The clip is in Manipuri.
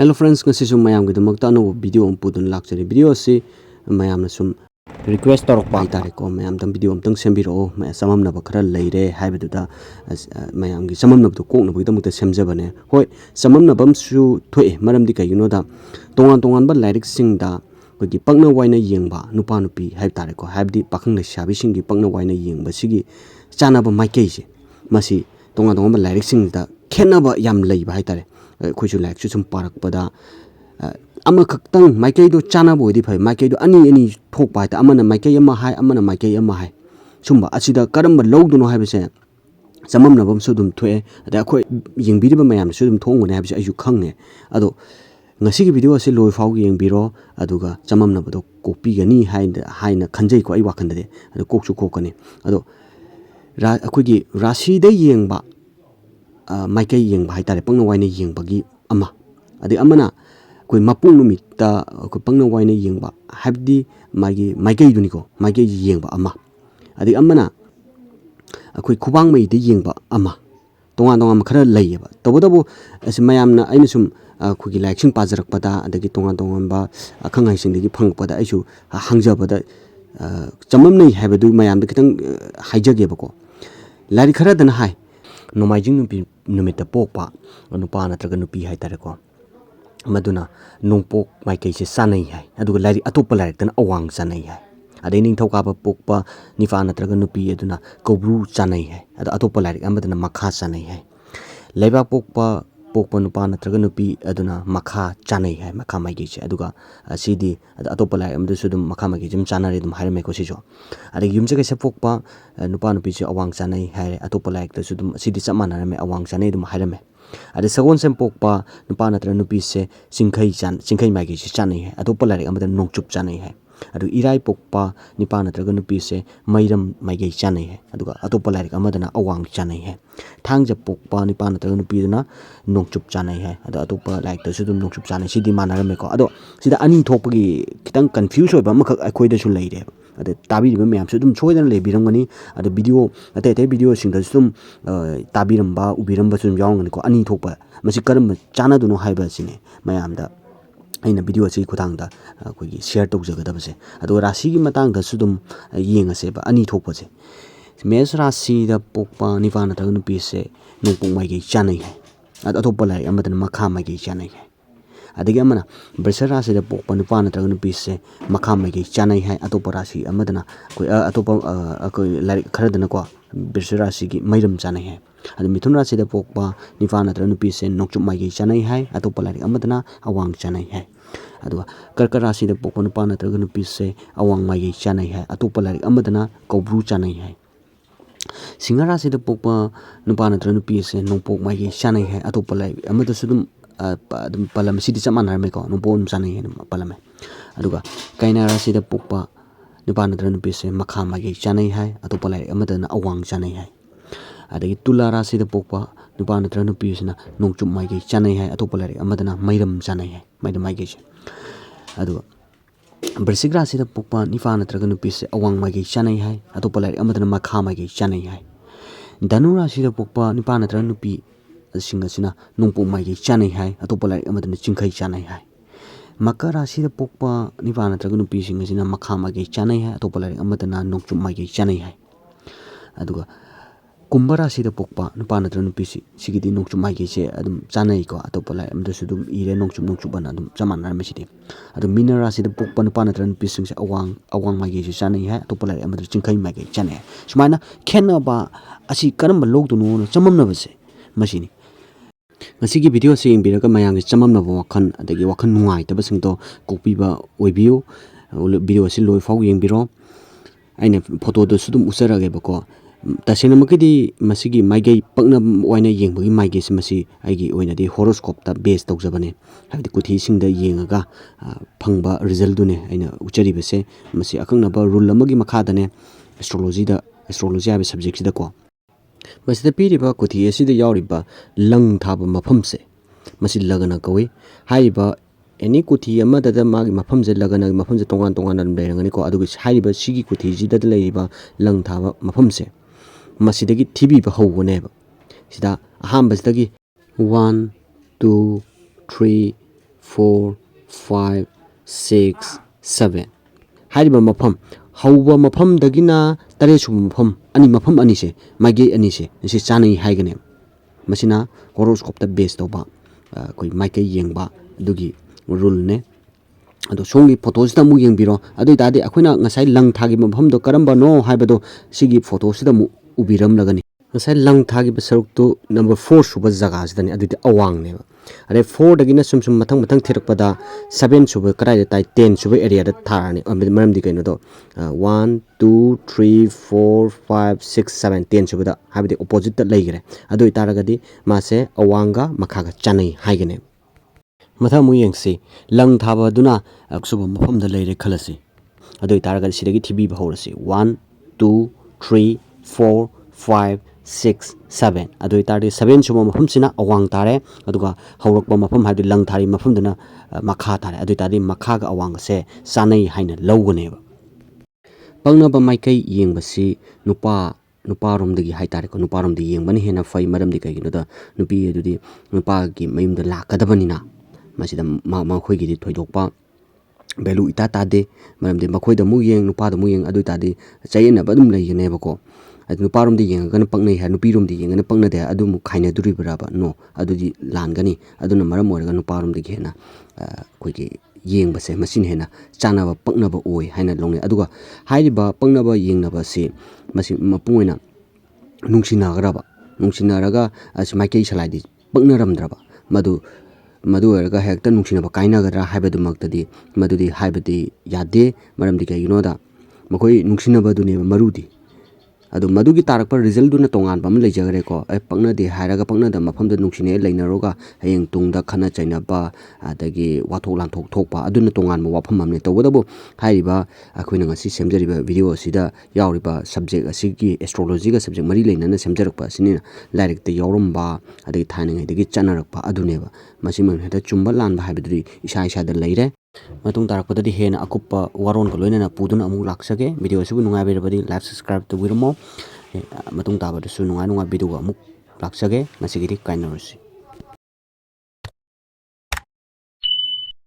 Hello friends, ngasi sum mayam gi damak ta no video am pudun lakchari video si mayam na sum request torok ba tare ko mayam tam video am tang sembiro ma samam na ba khara leire haibda da mayam gi samam na to kok na bi damak ta semjabane hoi samam na bam su thoi maram di kai you know da tongan ba lairiksing da ko gi pakna waina yengba nupa nupi haib tare ko haibdi pakhang Leishabi sing gi pakna waina yengba sigi chana ba Maikei se masi tongan ba lairiksing da khena ba yam lei ba hai tare kuchu like chu sum parak pada ama khaktang Maikei do chana bo di phai Maikei do ani thok pai ta amana Maikei ama hai amana Maikei ama hai sumba asida karam ba log duno hai bese samam na bam su dum thoe da khoi yengbi ba mayam su dum thong ne ha bese ayu khangne ado ngasi gi video ase loi fau gi yengbiro aduga samam na ba do kopi gani haina khanjai ko ai wakhan de ado kok chu kokani ado akhoi gi rasi da yengba Maikei yengba hai tare pangna waina yengbagi ama adi amana koi mapung numita ko pangna waina yengba habdi magi Maikei duniko Maikei yengba ama adi amana akoi khubang mai de yengba ama tonga khara laiba tobodabu as mayamna aina sum khogi lairiksing pajarak pada adagi tonga ba akhangai sing degi phang pada aisu hangjabada chamam nei habadu mayam de kitang haijage bako lari khara dan hai nomaijing nupi numita pokpa nupa natraga nupi hai tare ko maduna nongpok Maikei se sanai hai aduga lari atopa larik tan awang sanai hai adai ning thokaba pokpa nifa natraga nupi aduna kobru sanai hai adu atopa larik amadana makha sanai hai leiba pokpa nupa natraga nupi aduna makha chanai hai makha Maikei se aduga sidi atopa larik amadu sudum makha Maikei jim chanare dum hairame ko sijo adai yumse ke se pokpa nupa nupi se awang sanai hai atopa larik ta sudum sidi samana rame awang sanai dum hairame ada sagon sem pokpa nupa natra nupi se singkhai Maikei se chanai hai atopa larik amada nongchup chanai hai adu irai pokpa nipa natra nupi se mairam Maikei chanai hai aduga atopa larik amadana awang chanai hai thangja pokpa nipa natra nupi duna nongchup chanai hai adu atopa larik ta sudum nongchup chanai sidi manarame ko ado sida ani thokpagi kitang confuse oiba amakak akhoi da su leire ade tabi ba mayam sudum choidan lebiramgani ade video ate video sing da sum tabiramba ubiramba sum yaungani ko ani thokpa masi karam chana duno haiba sine mayam da aina video chi khutang da koi share tok jaga da base ado rasi gi matang da sudum yenga se ba ani thokpa se mes rasi da pokpa nivana ta nupi se nongpok Maikei chanai hai atopa lai amadan makha Maikei chanai hai adagi amana bersar rasi da pokpa nupa natra nupi se makha Maikei chanai hai atopa rasi amadana koi atopa koi larik khara dana ko bersar rasi gi mairam chanai hai adu mithun rasi da pokpa nifa natra nupi se nongchup Maikei chanai hai atopa larik amadana awang chanai hai aduga karka rasi da pokpa nupa natra nupi se awang Maikei chanai hai atopa larik amadana kobru chanai hai singa rasi da pokpa nupa natra nupi se nongpok Maikei chanai hai atopa larik amada sudum palam sidi samana me ko nongpon chanai hai palame aduga kaina rasi da pokpa nupa natra nupi se makha Maikei chanai hai atopa larik amadana awang chanai hai adagi tula rasi da pokpa nupa natra nupi se na nongchup Maikei chanai hai atopa larik amadana mairam chanai hai mairam Maikei se aduga bersik rasi da pokpa nifa natra nupi se awang Maikei chanai hai atopa larik amadana makha Maikei chanai hai danu rasi da pokpa nipa natra nupi singasina nongpok Maikei chanai hai atopa larik amadana chingkhai chanai hai makka rasi da pokpa nipa natra nupi singasina makha Maikei chanai hai atopa larik amadana nongchup Maikei chanai hai aduga kumba rasi da pokpa nupa natra nupi sigidi nongchup Maikei se adum chanai ko atopa larik amada sudum ire nongchup bana adum chamana mesidi adu mina rasi da pokpa nupa natra nupi singse awang Maikei se chanai hai atopa larik amada chingkhai Maikei chanai hai sumaina khenna ba asi karamba logduno no chamamna base masini ngasi gi video se ingbiraga mayang gi chamamna ba wakhan adagi wakhan nungai ta basingdo kokpiba oibio video se loi fau yengbiro aina photo do sudum usarage bako tasena makidi masigi Maikei pakna waina yengbagi Maikei se masi aigi oina di horoscope ta base tawjabane habdi kuthi singda yengaga phangba result dune aina uchari base masi akhangnaba rule amagi makha dane astrology habi subject sida ko masida piriba kuthi asida yauriba lang thaba mafam se masi lagana kawi haiba any kuthi amada da magi mafam je lagana mafam je tongan leirangani ko adugi haiba sigi kuthi jida da leiba lang thaba mafam se masidagi TV ba hogone ba sida aham basdagi 1 2 3 4 5 6 7 하이리바 마팜 하우바 마팜다기나 따레수바 마팜 아니 마팜 아니세 마이게이 아니세 시 짜나이 하이게네 마시나 호로스코프다 베이스 도바 거의 마이케이 옌바 두기 룰네 ꯑꯗꯣ ꯁꯣꯝꯒꯤ ꯐꯣꯇꯣꯁꯤꯗ ꯑꯃꯨꯛ ꯌꯦꯡꯕꯤꯔꯣ ꯑꯗꯨ ꯑꯣꯏꯇꯥꯔꯗꯤ ꯑꯩꯈꯣꯏꯅ ꯉꯁꯥꯏ ꯂꯪ ꯊꯥꯈꯤꯕ ꯃꯐꯝꯗꯣ ꯀꯔꯝꯕꯅꯣ ꯍꯥꯏꯕꯗꯣ ꯁꯤꯒꯤ ꯐꯣꯇꯣꯁꯤꯗ ꯑꯃꯨꯛ ꯎꯕꯤꯔꯝꯂꯒꯅꯤ ꯉꯁꯥꯏ ꯂꯪ ꯊꯥꯈꯤꯕ ꯁꯔꯨꯛꯇꯨ ꯅꯝꯕꯔ 4 ꯁꯨꯕ ꯖꯒꯥꯁꯤꯗꯅꯤ ꯑꯗꯨꯗꯤ ꯑꯋꯥꯡꯅꯦꯕ ꯑꯗꯩ 4ꯗꯒꯤꯅ ꯁꯨꯝ ꯃꯊꯪ ꯊꯤꯔꯛꯄꯗ 7 ꯁꯨꯕ ꯀꯗꯥꯏꯗ ꯇꯥꯏ 10 ꯁꯨꯕ ꯑꯦꯔꯤꯌꯥꯗ ꯊꯥꯔꯅꯤ ꯃꯔꯝꯗꯤ ꯀꯩꯅꯣꯗꯣ 1 2 3 4 5 6 7 10 ꯁꯨꯕꯗ ꯍꯥꯏꯕꯗꯤ ꯑꯣꯄꯣꯖꯤꯠꯇ ꯂꯩꯈ꯭ꯔꯦ ꯑꯗꯨ ꯑꯣꯏꯇꯥꯔꯒꯗꯤ ꯃꯥꯁꯦ ꯑꯋꯥꯡꯒ ꯃꯈꯥꯒ ꯆꯥꯅꯩ ꯍꯥꯏꯒꯅꯤ ꯃꯊꯪ ꯑꯃꯨꯛ ꯌꯦꯡꯁꯤ ꯂꯪ ꯊꯥꯕꯗꯨꯅ ꯑꯁꯨꯕ ꯃꯐꯝꯗ ꯂꯩꯔꯦ ꯈꯜꯂꯁꯤ ꯑꯗꯨ ꯑꯣꯏꯇꯥꯔꯒꯗꯤ ꯁꯤꯗꯒꯤ ꯊꯤꯕꯤꯕ ꯍꯧꯔꯁꯤ 1 2 3 4 5 6 7 ꯑꯗꯨ ꯑꯣꯏꯇꯥꯔꯗꯤ 7 ꯁꯨꯕ ꯃꯐꯝꯁꯤꯅ ꯑꯋꯥꯡ ꯇꯥꯔꯦ ꯑꯗꯨꯒ ꯍꯧꯔꯛꯄ ꯃꯐꯝ ꯍꯥꯏꯕꯗꯤ ꯂꯪ ꯊꯥꯔꯤ ꯃꯐꯝꯗꯨꯅ ꯃꯈꯥ ꯇꯥꯔꯦ ꯑꯗꯨ ꯑꯣꯏꯇꯥꯔꯗꯤ ꯃꯈꯥꯒ ꯑꯋꯥꯡꯒꯁꯦ ꯆꯥꯅꯩ ꯍꯥꯏꯅ ꯂꯧꯒꯅꯦꯕ ꯄꯛꯅꯕ ꯃꯥꯏꯀꯩ ꯌꯦꯡꯕꯁꯤ ꯅꯨꯄꯥꯔꯣꯝꯗꯒꯤ ꯍꯥꯏꯇꯥꯔꯦꯀꯣ ꯅꯨꯄꯥꯔꯣꯝꯗ ꯌꯦꯡꯕꯅ ꯍꯦꯟꯅ ꯐꯩ ꯃꯔꯝꯗꯤ ꯀꯩꯒꯤꯅꯣꯗ ꯅꯨꯄꯤ ꯑꯗꯨꯗꯤ ꯅꯨꯄꯥꯒꯤ ꯃꯌꯨꯝꯗ ꯂꯥꯛꯀꯗꯕꯅꯤꯅ ꯃꯁꯤꯗ ꯃꯈꯣꯏꯒꯤꯗꯤ ꯊꯣꯏꯗꯣꯛꯄ ꯚꯦꯂꯨ ꯏꯇꯥ ꯇꯥꯗꯦ ꯃꯔꯝꯗꯤ ꯃꯈꯣꯏꯗ ꯑꯃꯨꯛ ꯌꯦꯡ ꯅꯨꯄꯥꯗ ꯑꯃꯨꯛ ꯌꯦꯡ ꯑꯗꯨ ꯑꯣꯏꯇꯥꯔꯗꯤ ꯆꯌꯦꯠꯅꯕ ꯑꯗꯨꯝ ꯂꯩꯒꯅꯦꯕꯀꯣ ꯑꯗꯨ ꯅꯨꯄꯥꯔꯣꯝꯗ ꯌꯦꯡꯉꯒꯅ ꯄꯛꯅꯩ ꯍꯥꯏ ꯅꯨꯄꯤꯔꯣꯝꯗ ꯌꯦꯡꯉꯒꯅ ꯄꯛꯅꯗꯦ ꯑꯗꯨꯃꯨꯛ ꯈꯥꯏꯅꯗꯣꯔꯤꯕ꯭ꯔꯕ ꯅꯣ ꯑꯗꯨꯗꯤ ꯂꯥꯟꯒꯅꯤ ꯑꯗꯨꯅ ꯃꯔꯝ ꯑꯣꯏꯔꯒ ꯅꯨꯄꯥꯔꯣꯝꯗꯒꯤ ꯍꯦꯟꯅ ꯑꯩꯈꯣꯏꯒꯤ ꯌꯦꯡꯕꯁꯦ ꯃꯁꯤꯅ ꯍꯦꯟꯅ ꯆꯥꯅꯕ ꯄꯛꯅꯕ ꯑꯣꯏ ꯍꯥꯏꯅ ꯂꯧꯅꯩ ꯑꯗꯨꯒ ꯍꯥꯏꯔꯤꯕ ꯄꯛꯅꯕ ꯌꯦꯡꯅꯕ ꯑꯁꯤ ꯃꯁꯤ ꯃꯄꯨꯡ ꯑꯣꯏꯅ ꯅꯨꯡꯁꯤꯅꯔꯒ ꯃꯥꯏꯀꯩ ꯁꯂꯥꯏꯗꯤ ꯄꯛꯅꯔꯝꯗ꯭ꯔꯕ ꯃꯗꯨ ꯑꯣꯏꯔꯒ ꯍꯦꯛꯇ ꯅꯨꯡꯁꯤꯅꯕ ꯀꯥꯏꯅꯒꯗ꯭ꯔꯥ ꯍꯥꯏꯕꯗꯨꯃꯛꯇꯗꯤ ꯃꯗꯨꯗꯤ ꯍꯥꯏꯕꯗꯤ ꯌꯥꯗꯦ ꯃꯔꯝꯗꯤ ꯀꯩꯒꯤꯅꯣꯗ ꯃꯈꯣꯏ ꯅꯨꯡꯁꯤꯅꯕꯗꯨꯅꯦꯕ ꯃꯔꯨꯗꯤ ꯑꯗꯨ ꯃꯗꯨꯒꯤ ꯇꯥꯔꯛꯄ ꯔꯤꯖꯜꯗꯨꯅ ꯇꯣꯉꯥꯟꯕ ꯑꯃ ꯂꯩꯖꯈ꯭ꯔꯦꯀꯣ ꯄꯛꯅꯗꯦ ꯍꯥꯏꯔꯒ ꯄꯛꯅꯗꯕ ꯃꯐꯝꯗ ꯅꯨꯡꯁꯤꯅꯩ ꯂꯩꯅꯔꯒ ꯍꯌꯦꯡ ꯇꯨꯡꯗ ꯈꯠꯅ ꯆꯩꯅꯕ ꯑꯗꯒꯤ ꯋꯥꯊꯣꯛ ꯂꯥꯟꯊꯣꯛ ꯊꯣꯛꯄ ꯑꯗꯨꯅ ꯇꯣꯉꯥꯟꯕ ꯋꯥꯐꯝ ꯑꯃꯅꯤ ꯇꯧꯕꯇꯕꯨ ꯍꯥꯏꯔꯤꯕ ꯑꯩꯈꯣꯏꯅ ꯉꯁꯤ ꯁꯦꯝꯖꯔꯤꯕ ꯚꯤꯗꯤꯑꯣ ꯑꯁꯤꯗ ꯌꯥꯎꯔꯤꯕ ꯁꯕꯖꯦꯛ ꯑꯁꯤꯒꯤ ꯑꯦꯁꯇ꯭ꯔꯣꯂꯣꯖꯤꯒ ꯁꯕꯖꯦꯛ ꯃꯔꯤ ꯂꯩꯅꯅ ꯁꯦꯝꯖꯔꯛꯄ ꯑꯁꯤꯅꯤꯅ ꯂꯥꯏꯔꯤꯛꯇ ꯌꯥꯎꯔꯝꯕ ꯑꯗꯒꯤ ꯊꯥꯏꯅꯉꯩꯗꯒꯤ ꯆꯠꯅꯔꯛꯄ ꯑꯗꯨꯅꯦꯕ ꯃꯁꯤꯃꯛ ꯍꯦꯛꯇ ꯆꯨꯝꯕ ꯂꯥꯟꯕ ꯍꯥꯏꯕꯗꯨꯗꯤ ꯏꯁꯥꯗ ꯂꯩꯔꯦ ꯃꯇꯨꯡ ꯇꯥꯔꯛꯄꯗꯗꯤ ꯍꯦꯟꯅ ꯑꯀꯨꯞꯄ ꯋꯥꯔꯣꯜꯒ ꯂꯣꯏꯅꯅ ꯄꯨꯗꯨꯅ ꯑꯃꯨꯛ ꯂꯥꯛꯆꯒꯦ ꯚꯤꯗꯤꯑꯣ ꯑꯁꯤꯕꯨ ꯅꯨꯡꯉꯥꯏꯕꯤꯔꯕꯗꯤ ꯂꯥꯏꯛ ꯁꯕꯁꯀ꯭ꯔꯥꯏꯕ ꯇꯧꯕꯤꯔꯝꯃꯣ ꯃꯇꯨꯡ ꯇꯥꯕꯗꯁꯨ ꯅꯨꯡꯉꯥꯏ ꯚꯤꯗꯤꯑꯣ ꯑꯃꯨꯛ ꯂꯥꯛꯆꯒꯦ ꯉꯁꯤꯒꯤꯗꯤ ꯀꯥꯏꯅꯔꯁꯤ